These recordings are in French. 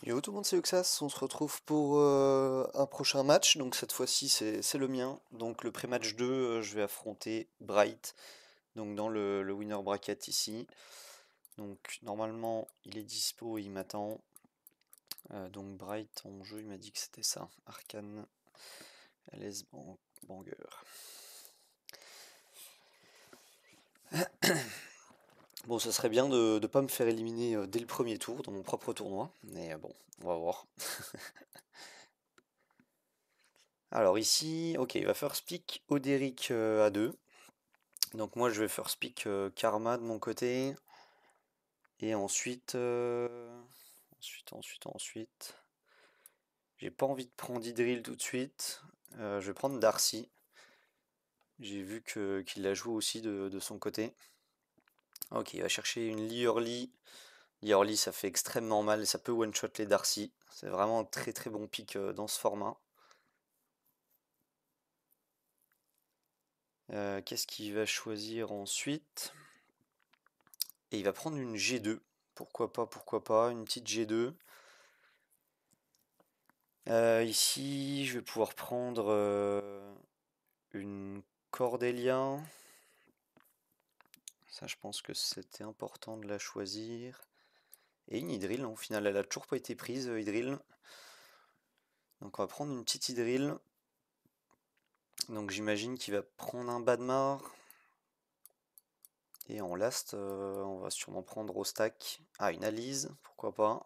Yo tout le monde, c'est Uxas, on se retrouve pour un prochain match, donc cette fois-ci c'est le mien. Donc le pré-match 2, je vais affronter Bright, donc dans le winner bracket ici. Donc normalement il est dispo et il m'attend. Donc Bright en jeu, il m'a dit que c'était ça, Arcane LS Banger. Bon, ça serait bien de ne pas me faire éliminer dès le premier tour dans mon propre tournoi, mais bon, on va voir. Alors ici, ok, il va first pick Oderic à 2. Donc moi je vais first pick Karma de mon côté. Et ensuite. J'ai pas envie de prendre Idril tout de suite. Je vais prendre Darcy. J'ai vu qu'il la joue aussi de son côté. Ok, il va chercher une Liurli. Liurli ça fait extrêmement mal et ça peut one-shot les Darcy. C'est vraiment un très très bon pick dans ce format. Qu'est-ce qu'il va choisir ensuite? Et il va prendre une G2. Pourquoi pas, une petite G2. Ici, je vais pouvoir prendre une Cordelia. Ça, je pense que c'était important de la choisir. Et une Hydril, au final, elle a toujours pas été prise, Hydril. Donc on va prendre une petite Hydril. Donc j'imagine qu'il va prendre un Badmar. Et en last, on va sûrement prendre au stack. Ah, une Alice, pourquoi pas.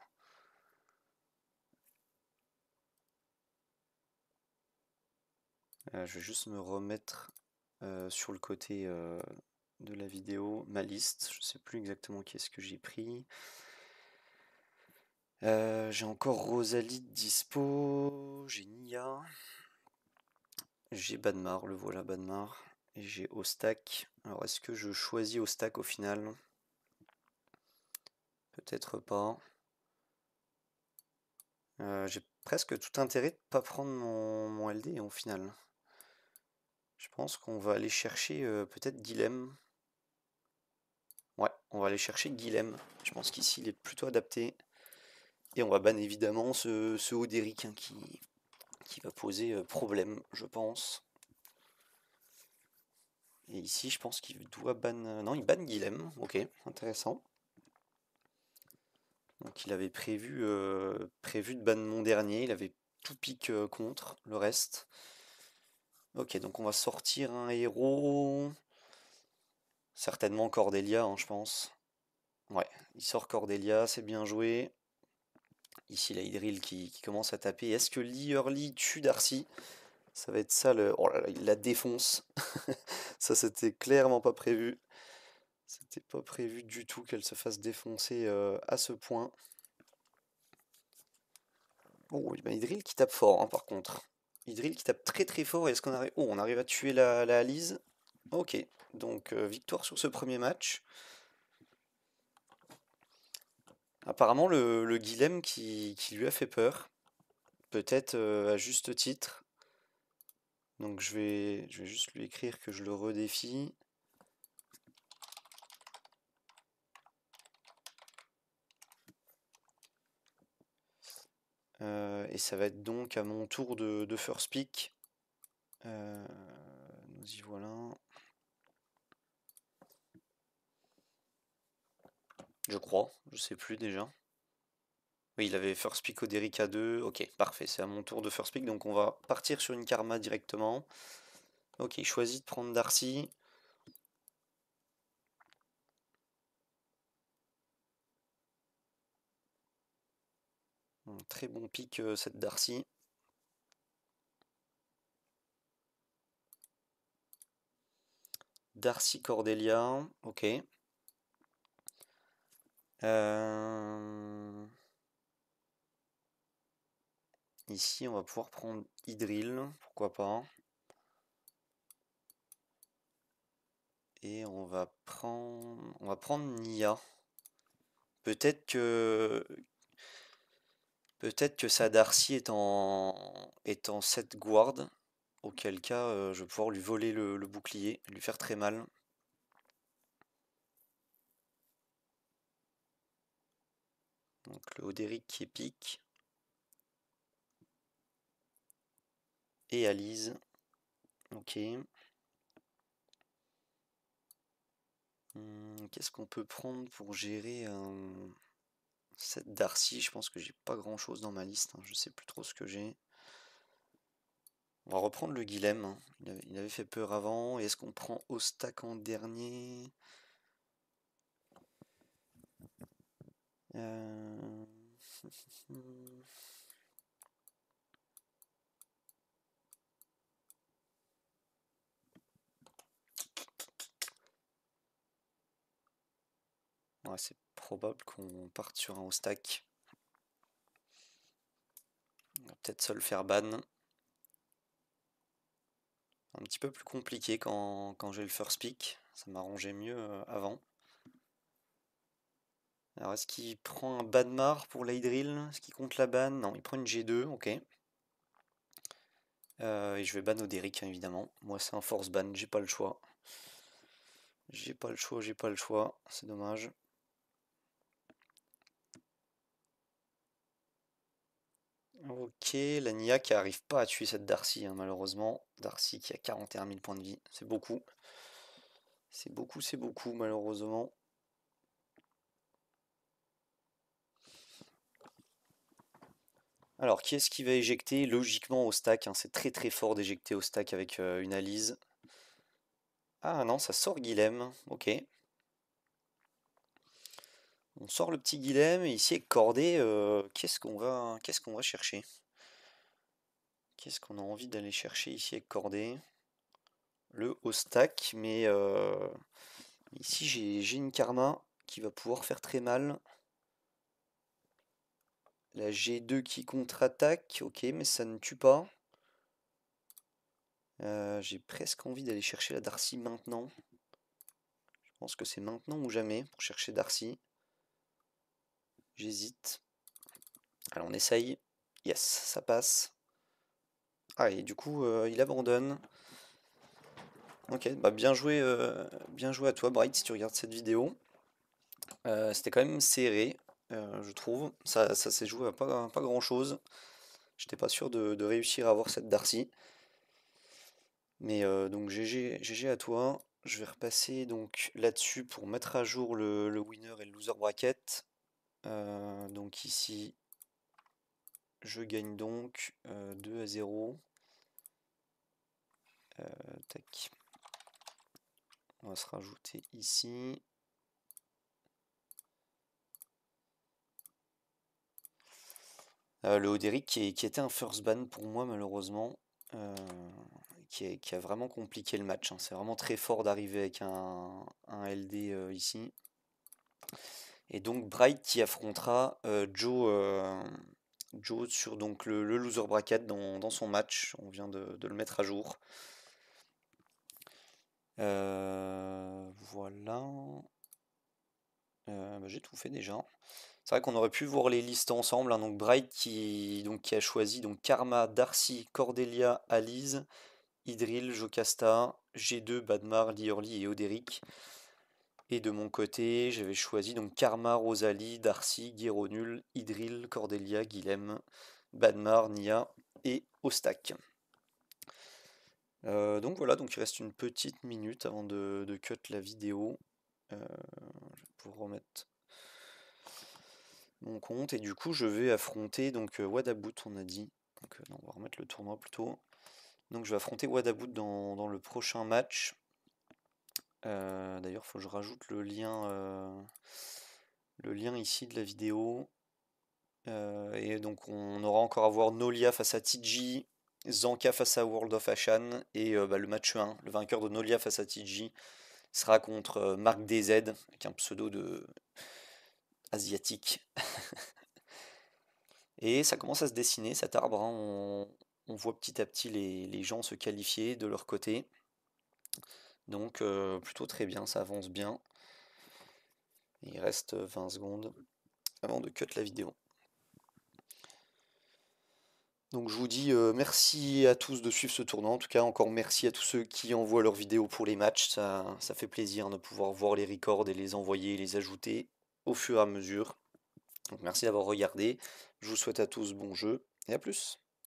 Je vais juste me remettre sur le côté de la vidéo ma liste. Je sais plus exactement qui est-ce que j'ai pris. J'ai encore Rosalie dispo, j'ai Nia, j'ai Badmar, le voilà Badmar, et j'ai Ostak. Alors est-ce que je choisis Ostak au final? Peut-être pas. J'ai presque tout intérêt de pas prendre mon LD au final. Je pense qu'on va aller chercher peut-être Guilhem. Ouais, on va aller chercher Guilhem. Je pense qu'ici il est plutôt adapté. Et on va ban évidemment ce Oderic hein, qui va poser problème, je pense. Et ici, je pense qu'il doit ban. Non, il ban Guilhem. Ok, intéressant. Donc il avait prévu de ban mon dernier. Il avait tout pique contre le reste. Ok, donc on va sortir un héros. Certainement Cordelia, hein, je pense. Ouais, il sort Cordelia, c'est bien joué. Ici, la Hydril qui commence à taper. Est-ce que Lee Early tue Darcy? Ça va être ça le. Oh là là, il la défonce. Ça, c'était clairement pas prévu. C'était pas prévu du tout qu'elle se fasse défoncer à ce point. Oh, ben Idril qui tape fort, hein, par contre. Idril qui tape très très fort. Est-ce qu'on arrive... Oh, on arrive à tuer la Alice. Ok, donc victoire sur ce premier match. Apparemment, le Guilhem qui lui a fait peur. Peut-être à juste titre. Donc je vais juste lui écrire que je le redéfie. Et ça va être donc à mon tour de first pick. Nous y voilà. Je crois, je sais plus déjà. Oui, il avait first pick Oderic à 2. Ok, parfait, c'est à mon tour de first pick, donc on va partir sur une Karma directement. Ok, il choisit de prendre Darcy. Très bon pick cette Darcy. Darcy Cordelia, ok. Ici, on va pouvoir prendre Hydril, pourquoi pas. Et on va prendre Nia. Peut-être que peut-être que sa Darcy est en 7 guard, auquel cas je vais pouvoir lui voler le bouclier, lui faire très mal. Donc le Oderic qui est pique. et Alice. Ok. Qu'est-ce qu'on peut prendre pour gérer cette Darcy? Je pense que j'ai pas grand chose dans ma liste, hein. Je sais plus trop ce que j'ai. On va reprendre le Guilhem, hein. Il avait fait peur avant. Et est-ce qu'on prend Ostak en dernier? Ouais, c'est probable qu'on parte sur un Ostak. On va peut-être se le faire ban. Un petit peu plus compliqué quand j'ai le first pick. Ça m'arrangeait mieux avant. Alors, est-ce qu'il prend un Banmar pour l'Hydril? Est-ce qu'il compte la ban? Non, il prend une G2, ok. Et je vais ban Oderic, hein, évidemment. Moi, c'est un force ban, j'ai pas le choix. J'ai pas le choix, j'ai pas le choix. C'est dommage. Ok, la Nia qui arrive pas à tuer cette Darcy, hein, malheureusement. Darcy qui a 41 000 points de vie, c'est beaucoup. C'est beaucoup, malheureusement. Alors, qui est-ce qui va éjecter? Logiquement au stack, hein, c'est très très fort d'éjecter au stack avec une Alice. Ah non, ça sort Guilhem, ok. On sort le petit Guilhem, et ici avec Cordé, qu'est-ce qu'on va chercher? Qu'est-ce qu'on a envie d'aller chercher ici avec Cordé? Le haut stack, mais ici j'ai une Karma qui va pouvoir faire très mal. La G2 qui contre-attaque, ok, mais ça ne tue pas. J'ai presque envie d'aller chercher la Darcy maintenant. Je pense que c'est maintenant ou jamais pour chercher Darcy. J'hésite. Alors on essaye. Yes, ça passe. Ah, et du coup, il abandonne. Ok, bah bien joué à toi, Bright, si tu regardes cette vidéo. C'était quand même serré, je trouve. Ça s'est joué à pas grand-chose. J'étais pas sûr de réussir à avoir cette Darcy. Mais donc GG à toi. Je vais repasser donc là-dessus pour mettre à jour le winner et le loser bracket. Donc ici, je gagne donc 2-0. Tac. On va se rajouter ici. Le Oderic qui était un first ban pour moi malheureusement. Qui a vraiment compliqué le match, hein. C'est vraiment très fort d'arriver avec un LD ici. Et donc Bright qui affrontera Joe sur donc le loser bracket dans son match. On vient de le mettre à jour. Voilà. Bah, j'ai tout fait déjà. C'est vrai qu'on aurait pu voir les listes ensemble, hein. Donc Bright qui a choisi donc Karma, Darcy, Cordelia, Alice, Idril, Jocasta, G2, Badmar, Liorli et Oderic. Et de mon côté, j'avais choisi donc Karma, Rosalie, Darcy, Guéronul, Idril, Cordelia, Guilhem, Badmar, Nia et Ostak. Donc voilà, donc il reste une petite minute avant de cut la vidéo. Je vais pouvoir remettre mon compte et du coup je vais affronter donc Wadabout, on a dit. Donc non, on va remettre le tournoi plutôt. Donc je vais affronter Wadabout dans le prochain match. D'ailleurs, il faut que je rajoute le lien ici de la vidéo. Et donc on aura encore à voir Nolia face à TG, Zanka face à World of Ashan et le match 1, le vainqueur de Nolia face à TG sera contre Marc DZ avec un pseudo de asiatique. Et ça commence à se dessiner cet arbre, hein. On voit petit à petit les gens se qualifier de leur côté. Donc plutôt très bien, ça avance bien. Il reste 20 secondes avant de cut la vidéo. Donc je vous dis merci à tous de suivre ce tournoi. En tout cas, encore merci à tous ceux qui envoient leurs vidéos pour les matchs. Ça fait plaisir de pouvoir voir les records et les envoyer, les ajouter au fur et à mesure. Donc merci d'avoir regardé. Je vous souhaite à tous bon jeu et à plus.